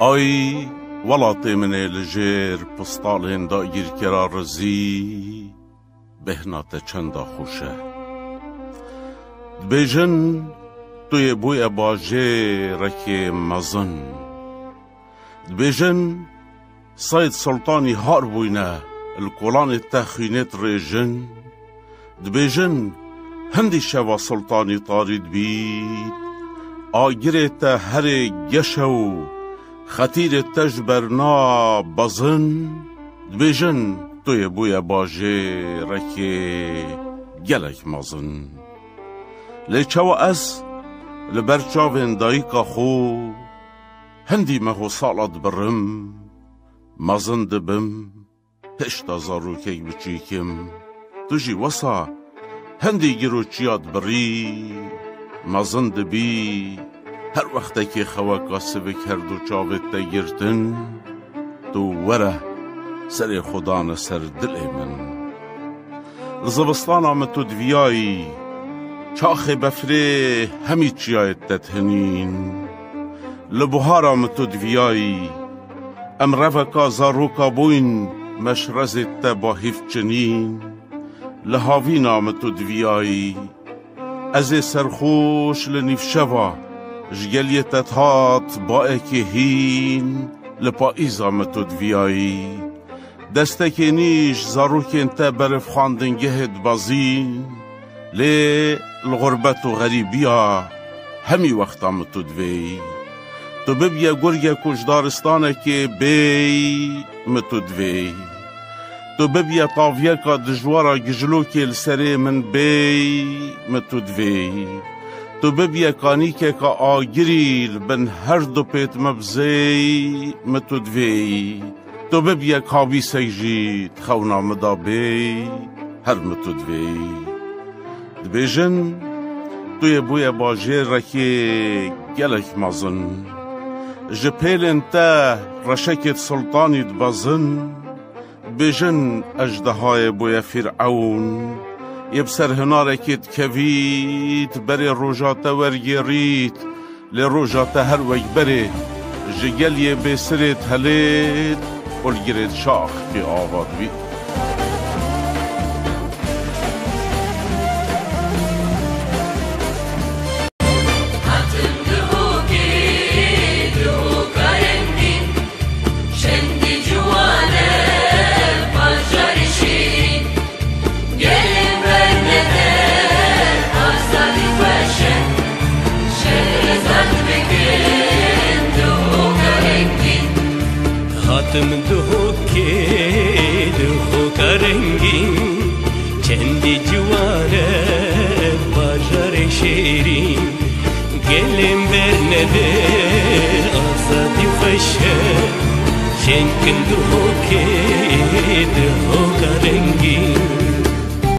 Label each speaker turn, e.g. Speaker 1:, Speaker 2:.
Speaker 1: آی وڵاتێ منێ لەژێر پستاڵێن داگیرکەرا ڕزی بهناتە چەندا خوشە دبێژن توێ بوویە باژێڕێکێ مەزن دبێژن سەید سڵتانی هار بووینە الکۆڵانێت تە خوێنێت ڕێژن دبێژن هەندی شەوا سڵتانی تارید بیت ئاگرێتە هەرێ گەشە و خەتیرێت تەژ بەرنا بەزن دبێژن توێ بوویە باژێڕێکێ gelek mezin lê çawa ez li ber çavên dayîka xwe hindî meho sala dibirim mezin dibim hişta zarokek biçîkim tu jî wesa hindî giroçiya dibirî mezin dibî her wextekê xeweka sivik her du çavê te girtin tu were serê xwe dane ser dilê min li zivistana min tu diviyayî çaxê befrê hemî çiyayê te tinîn li buhara min tu diviyayî em reveka zaroka bûyn meşrezê te bahîv çinîn li havîna min tu diviyayî ez ê serxoş li nîvşeva ji geliyê te hat baekê hîn li paîza min tu diviyayî destekê nîş zarokên te berif xwandingehê dibezîn lê li xurbet û xerîbiya hemî wexta min tu divêyî tu bibiye gurgek û ji daristanekê bêy min tu divêyî tu bibiye tavyeka dijwara gijlokê li serê min bêy min tu divêyî tu bibiye kanîkeka agirî li bin her du pêt me bizêy min tu divêyî tu bibiye kavîsek jî xewna me da bêy her min tu divêyî dibêjin tu yê bûye bajêrekê gelek mezin ji pêlên te reşekê sultanî dibezin dibêjin ejdehayê bûye Fîr'ewn yê bi ser hinarekê dikevît berê roja te wergêrît lê roja te her wekberê ji geliyê bêsirê helêt û li girê şaxekê ava dibît
Speaker 2: Hatım duhke duhka rengin kendi civare bajar şirin gelin bernede azadi faşe şenkin duhke duhka rengin